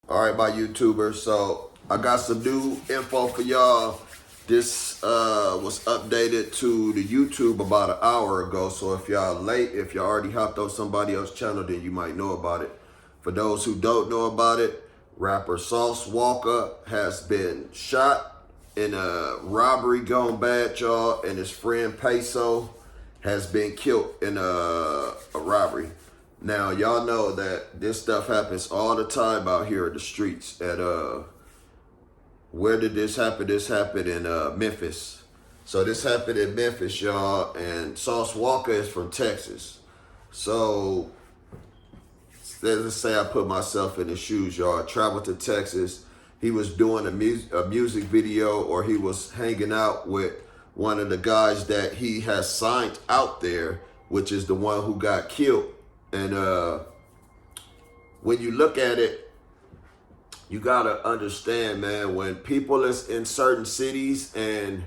All right, my YouTubers. So I got some new info for y'all. This was updated to the YouTube about an hour ago. So if y'all late, if y'all already hopped on somebody else's channel, then you might know about it. For those who don't know about it, rapper Sauce Walka has been shot in a robbery gone bad, y'all, and his friend Peso has been killed in a robbery. Now, y'all know that this stuff happens all the time out here in the streets. And where did this happen? This happened in Memphis. So this happened in Memphis, y'all. And Sauce Walka is from Texas. So let's say I put myself in his shoes, y'all. I traveled to Texas. He was doing a music video, or he was hanging out with one of the guys that he has signed out there, which is the one who got killed. And when you look at it, you gotta understand, man, when people is in certain cities and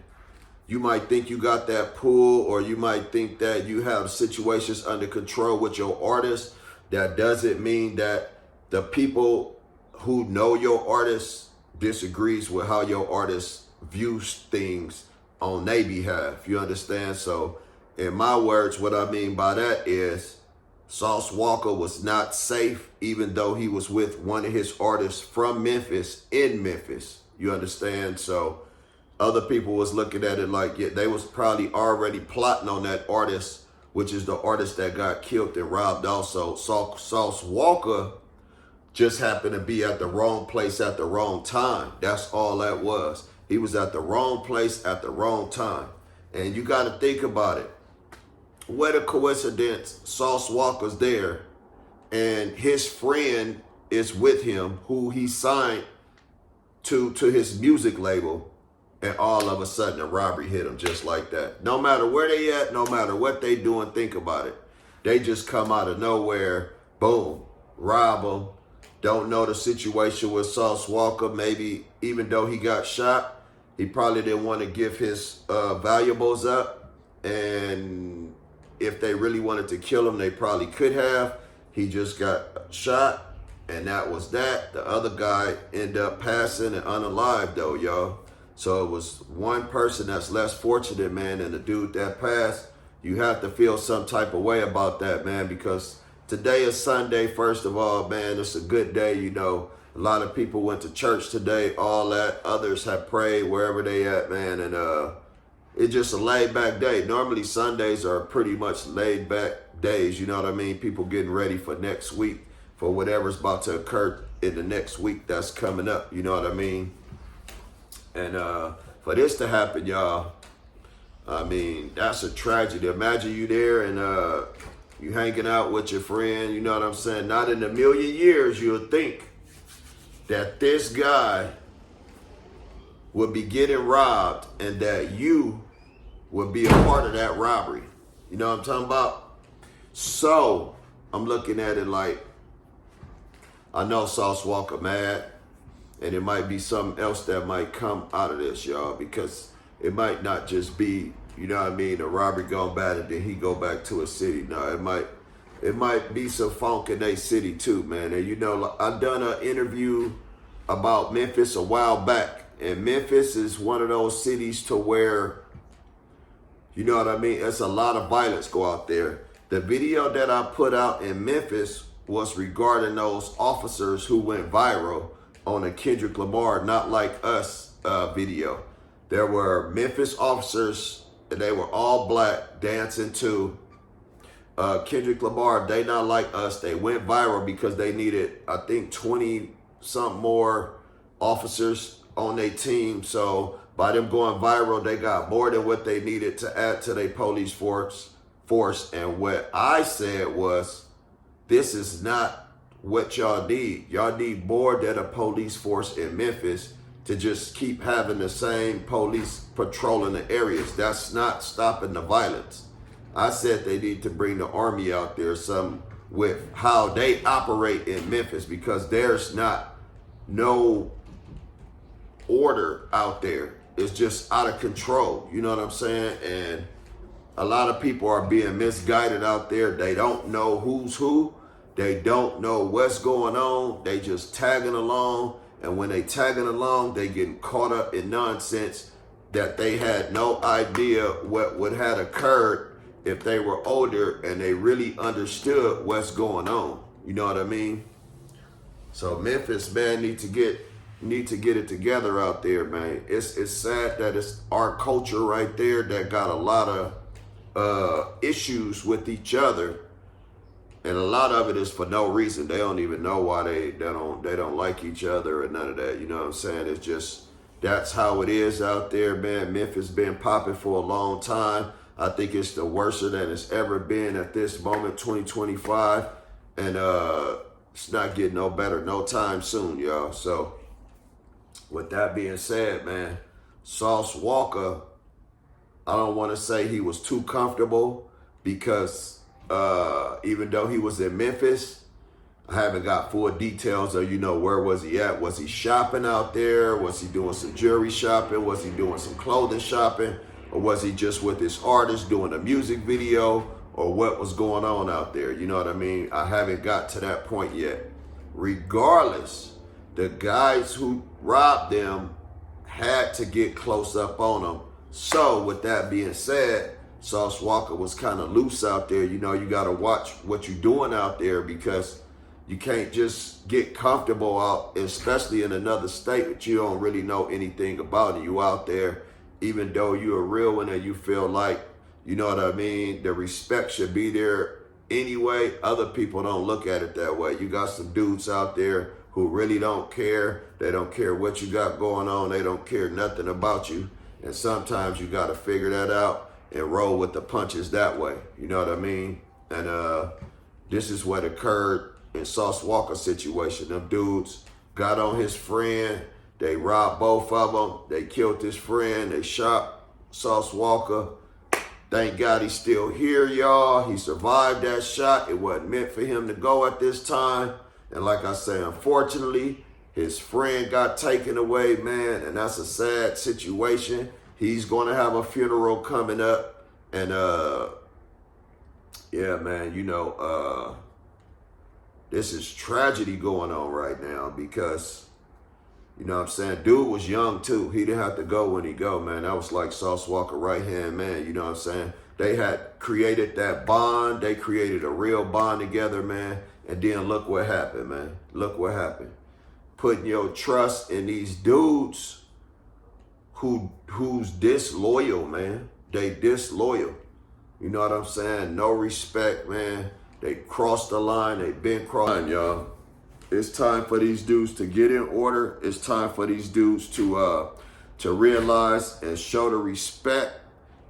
you might think you got that pull, or you might think that you have situations under control with your artist, that doesn't mean that the people who know your artist disagrees with how your artist views things on their behalf. You understand? So in my words, what I mean by that is Sauce Walka was not safe, even though he was with one of his artists from Memphis, in Memphis. You understand? So other people was looking at it like, yeah, they was probably already plotting on that artist, which is the artist that got killed and robbed also. Sauce Walka just happened to be at the wrong place at the wrong time. That's all that was. He was at the wrong place at the wrong time. And you got to think about it. What a coincidence. Sauce Walka's there and his friend is with him, who he signed to his music label, and all of a sudden a robbery hit him just like that. No matter where they at, no matter what they doing, think about it. They just come out of nowhere, boom, rob him. Don't know the situation with Sauce Walka. Maybe even though he got shot, he probably didn't want to give his valuables up. And if they really wanted to kill him, they probably could have. He just got shot, and that was that. The other guy ended up passing and unalive, though, y'all. So it was one person that's less fortunate, man, and the dude that passed. You have to feel some type of way about that, man, because today is Sunday, first of all, man. It's a good day, you know. A lot of people went to church today, all that. Others have prayed wherever they at, man, and it's just a laid back day. Normally Sundays are pretty much laid back days. You know what I mean? People getting ready for next week, for whatever's about to occur in the next week that's coming up. You know what I mean? And for this to happen, y'all, I mean, that's a tragedy. Imagine you there and you hanging out with your friend. You know what I'm saying? Not in a million years you'll think that this guy would be getting robbed and that you would be a part of that robbery. You know what I'm talking about? So I'm looking at it like, I know Sauce Walka mad, and it might be something else that might come out of this, y'all, because it might not just be, you know what I mean, a robbery gone bad and then he go back to a city. No, it might be some funk in a city too, man. And you know, I done an interview about Memphis a while back, and Memphis is one of those cities to where, you know what I mean, it's a lot of violence go out there. The video that I put out in Memphis was regarding those officers who went viral on a Kendrick Lamar Not Like Us video. There were Memphis officers, and they were all black, dancing to Kendrick Lamar, They Not Like Us. They went viral because they needed, I think, 20 something more officers on their team. So by them going viral, they got more than what they needed to add to their police force. And what I said was, this is not what y'all need. Y'all need more than a police force in Memphis to just keep having the same police patrolling the areas. That's not stopping the violence. I said they need to bring the army out there, some with how they operate in Memphis, because there's not no order out there. It's just out of control. You know what I'm saying? And a lot of people are being misguided out there. They don't know who's who. They don't know what's going on. They just tagging along. And when they tagging along, they getting caught up in nonsense that they had no idea what would have occurred if they were older and they really understood what's going on. You know what I mean? So Memphis, man, need to get it together out there, man. It's sad that it's our culture right there that got a lot of issues with each other, and a lot of it is for no reason. They don't even know why they don't like each other or none of that. You know what I'm saying? It's just that's how it is out there, man. Memphis been popping for a long time. I think it's the worst that it's ever been at this moment, 2025, and it's not getting no better no time soon, y'all. So with that being said, man, Sauce Walka, I don't want to say he was too comfortable because even though he was in Memphis, I haven't got full details of, where was he at? Was he shopping out there? Was he doing some jewelry shopping? Was he doing some clothing shopping? Or was he just with his artist doing a music video? Or what was going on out there? You know what I mean? I haven't got to that point yet. Regardless, the guys who robbed them had to get close up on them. So with that being said, Sauce Walka was kind of loose out there. You got to watch what you're doing out there, because you can't just get comfortable out, especially in another state that you don't really know anything about. And you out there, even though you're a real one and you feel like, you know what I mean, the respect should be there anyway. Other people don't look at it that way. You got some dudes out there who really don't care. They don't care what you got going on. They don't care nothing about you. And sometimes you got to figure that out and roll with the punches that way. You know what I mean? And this is what occurred in Sauce Walka's situation. Them dudes got on his friend. They robbed both of them. They killed his friend. They shot Sauce Walka. Thank God he's still here, y'all. He survived that shot. It wasn't meant for him to go at this time. And like I say, unfortunately, his friend got taken away, man. And that's a sad situation. He's going to have a funeral coming up. And, yeah, man, this is tragedy going on right now because, you know what I'm saying, dude was young too. He didn't have to go when he go, man. That was like Sauce Walka right-hand man, you know what I'm saying? They had created that bond. They created a real bond together, man. And then look what happened, man. Look what happened. Putting your trust in these dudes who's disloyal, man. They disloyal. You know what I'm saying? No respect, man. They crossed the line. They been crossing, y'all. It's time for these dudes to get in order. It's time for these dudes to realize and show the respect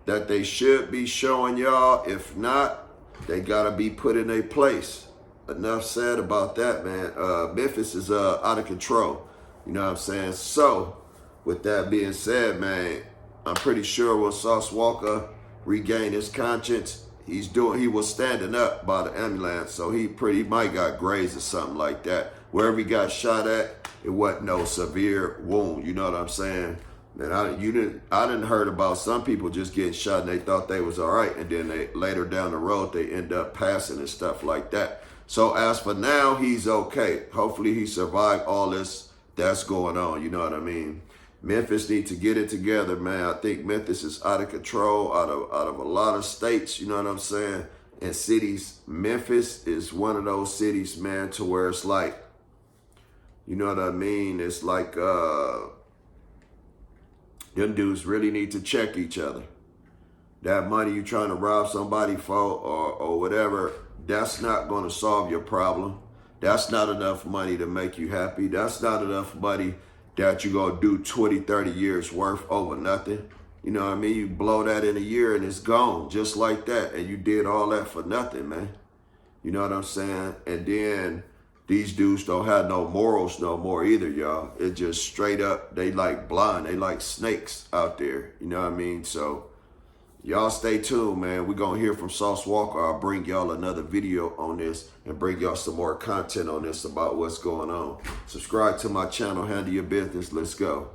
that they should be showing y'all. If not, they gotta be put in their place. Enough said about that, man. Memphis is out of control. You know what I'm saying? So, with that being said, man, I'm pretty sure when Sauce Walka regained his conscience, he was standing up by the ambulance, so he might got grazed or something like that. Wherever he got shot at, it wasn't no severe wound. You know what I'm saying? And I didn't heard about some people just getting shot and they thought they was all right, and then they later down the road they end up passing and stuff like that. So as for now, he's okay. Hopefully he survived all this that's going on. You know what I mean? Memphis need to get it together, man. I think Memphis is out of control, out of a lot of states, you know what I'm saying, and cities. Memphis is one of those cities, man, to where it's like, you know what I mean? It's like them dudes really need to check each other. That money you trying to rob somebody for or whatever, that's not going to solve your problem. That's not enough money to make you happy. That's not enough money that you're going to do 20, 30 years worth over nothing. You know what I mean? You blow that in a year and it's gone just like that. And you did all that for nothing, man. You know what I'm saying? And then these dudes don't have no morals no more either, y'all. It just straight up, they like blind. They like snakes out there. You know what I mean? So y'all stay tuned, man. We're going to hear from Sauce Walka. I'll bring y'all another video on this and bring y'all some more content on this about what's going on. Subscribe to my channel. Handle your business. Let's go.